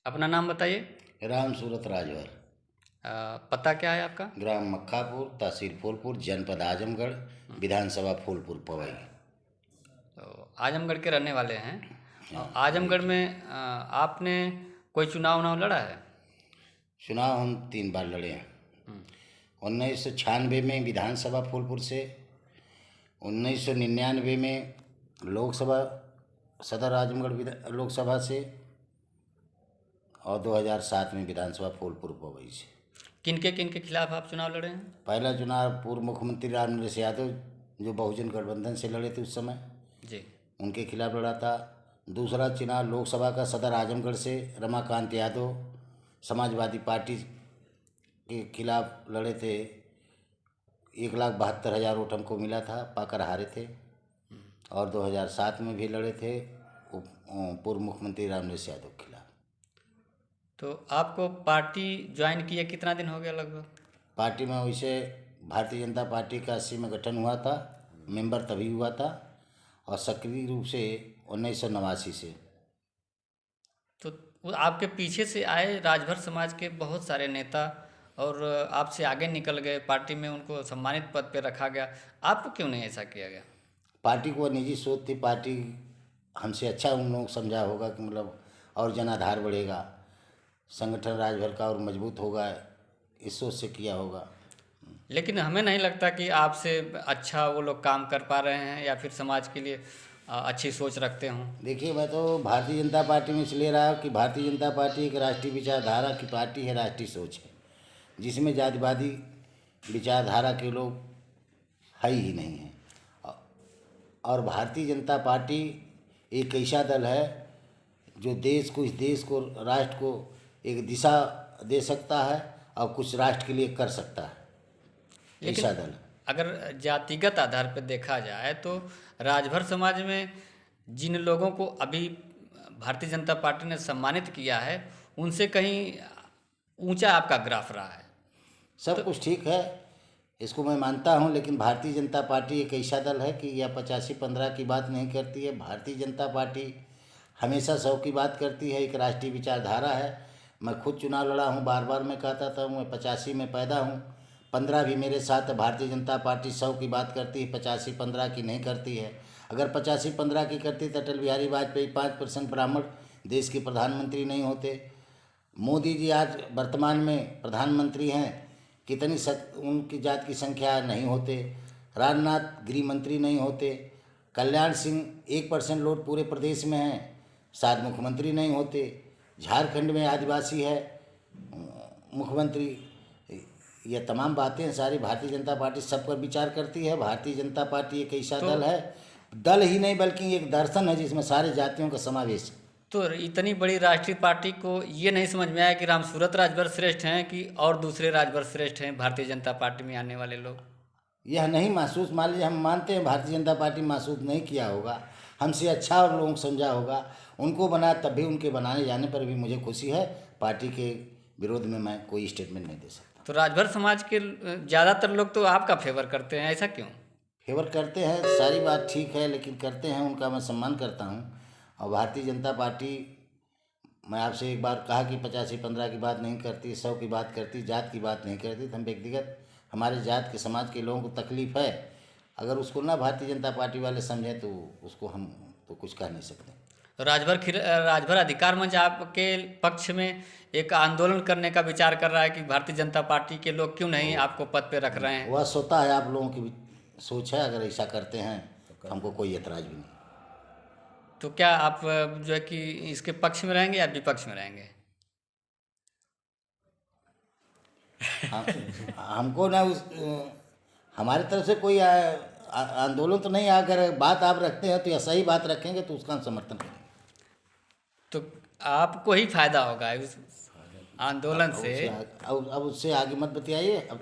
अपना नाम बताइए। राम सूरत राजभर। पता क्या है आपका? ग्राम मक्खापुर, तहसील फूलपुर, जनपद आजमगढ़, विधानसभा फूलपुर पवई। तो आजमगढ़ के रहने वाले हैं। हाँ और जी आजमगढ़ जी। में आपने कोई चुनाव उनाव लड़ा है? चुनाव हम 3 बार लड़े हैं। 1996 में विधानसभा फूलपुर से, 1999 में लोकसभा सदर आजमगढ़ लोकसभा से, और 2007 में विधानसभा फूलपुर पवई से। किनके खिलाफ आप चुनाव लड़े हैं? पहला चुनाव पूर्व मुख्यमंत्री रामनरेश यादव, जो बहुजन गठबंधन से लड़े थे उस समय, जी। उनके खिलाफ लड़ा था। दूसरा चुनाव लोकसभा का सदर आजमगढ़ से रमाकांत यादव, समाजवादी पार्टी के खिलाफ लड़े थे। 1,72,000 वोट हमको मिला था, पाकर हारे थे। और 2007 में भी लड़े थे पूर्व मुख्यमंत्री रामनरेश यादव के खिलाफ। तो आपको पार्टी ज्वाइन किए कितना दिन हो गया लगभग? पार्टी में वैसे भारतीय जनता पार्टी का 80 में गठन हुआ था, मेंबर तभी हुआ था, और सक्रिय रूप से 1989 से। तो वो आपके पीछे से आए राजभर समाज के बहुत सारे नेता और आपसे आगे निकल गए, पार्टी में उनको सम्मानित पद पे रखा गया। आपको क्यों नहीं ऐसा किया गया? पार्टी को निजी सोच थी। पार्टी हमसे अच्छा उन लोगों को समझा होगा कि मतलब और जनाधार बढ़ेगा, संगठन राजभर का और मजबूत होगा, इस सोच से किया होगा। लेकिन हमें नहीं लगता कि आपसे अच्छा वो लोग काम कर पा रहे हैं या फिर समाज के लिए अच्छी सोच रखते हों। देखिए, मैं तो भारतीय जनता पार्टी में इसलिए रहा कि भारतीय जनता पार्टी एक राष्ट्रीय विचारधारा की पार्टी है, राष्ट्रीय सोच है, जिसमें जातिवादी विचारधारा के लोग है ही नहीं हैं। और भारतीय जनता पार्टी एक ऐसा दल है जो देश को, इस देश को, राष्ट्र को एक दिशा दे सकता है और कुछ राष्ट्र के लिए कर सकता है, लेकिन ऐसा दल। अगर जातिगत आधार पर देखा जाए तो राजभर समाज में जिन लोगों को अभी भारतीय जनता पार्टी ने सम्मानित किया है उनसे कहीं ऊंचा आपका ग्राफ रहा है। सब तो कुछ ठीक है, इसको मैं मानता हूँ, लेकिन भारतीय जनता पार्टी एक ऐसा दल है कि यह 85-15 की बात नहीं करती है। भारतीय जनता पार्टी हमेशा 100 की बात करती है, एक राष्ट्रीय विचारधारा है। मैं खुद चुनाव लड़ा हूँ, बार बार मैं कहता था मैं 85 में पैदा हूँ, 15 भी मेरे साथ। भारतीय जनता पार्टी 100 की बात करती है, 85-15 की नहीं करती है। अगर 85-15 की करती तो अटल बिहारी वाजपेयी 5% ब्राह्मण देश के प्रधानमंत्री नहीं होते। मोदी जी आज वर्तमान में प्रधानमंत्री हैं, कितनी उनकी जात की संख्या नहीं होते। राजनाथ गृह मंत्री नहीं होते। कल्याण सिंह 1% लोग पूरे प्रदेश में हैं, शायद मुख्यमंत्री नहीं होते। झारखंड में आदिवासी है मुख्यमंत्री। ये तमाम बातें सारी भारतीय जनता पार्टी सब पर विचार करती है। भारतीय जनता पार्टी एक ऐसा तो दल है, दल ही नहीं बल्कि एक दर्शन है जिसमें सारे जातियों का समावेश है। तो इतनी बड़ी राष्ट्रीय पार्टी को ये नहीं समझ में आया कि राम सूरत राजभर श्रेष्ठ हैं कि और दूसरे राजभर श्रेष्ठ हैं भारतीय जनता पार्टी में आने वाले लोग? यह नहीं महसूस, मान लीजिए हम मानते हैं भारतीय जनता पार्टी महसूस नहीं किया होगा, हमसे अच्छा और लोगों को समझा होगा, उनको बनाया, तब भी उनके बनाने जाने पर भी मुझे खुशी है। पार्टी के विरोध में मैं कोई स्टेटमेंट नहीं दे सकता। तो राजभर समाज के ज़्यादातर लोग तो आपका फेवर करते हैं, ऐसा क्यों? फेवर करते हैं, सारी बात ठीक है, लेकिन करते हैं, उनका मैं सम्मान करता हूँ। और भारतीय जनता पार्टी, मैं आपसे एक बार कहा कि 85-15 की बात नहीं करती, 100 की बात करती, जात की बात नहीं करती। तो हम व्यक्तिगत हमारे जात के समाज के लोगों को तकलीफ़ है, अगर उसको ना भारतीय जनता पार्टी वाले समझें तो उसको हम तो कुछ कह नहीं सकते। तो राजभर अधिकार मंच आपके पक्ष में एक आंदोलन करने का विचार कर रहा है कि भारतीय जनता पार्टी के लोग क्यों नहीं आपको पद पे रख रहे हैं। वह स्वतः है, आप लोगों की सोच है, अगर ऐसा करते हैं तो हमको कोई एतराज़ भी नहीं। तो क्या आप जो है कि इसके पक्ष में रहेंगे या विपक्ष में रहेंगे? हम हमको ना उस हमारी तरफ से कोई आंदोलन तो नहीं। अगर बात आप रखते हैं तो या सही बात रखेंगे तो उसका हम समर्थन करेंगे। तो आपको ही फायदा होगा इस आंदोलन से। अब उससे आगे मत बतियाइए। अब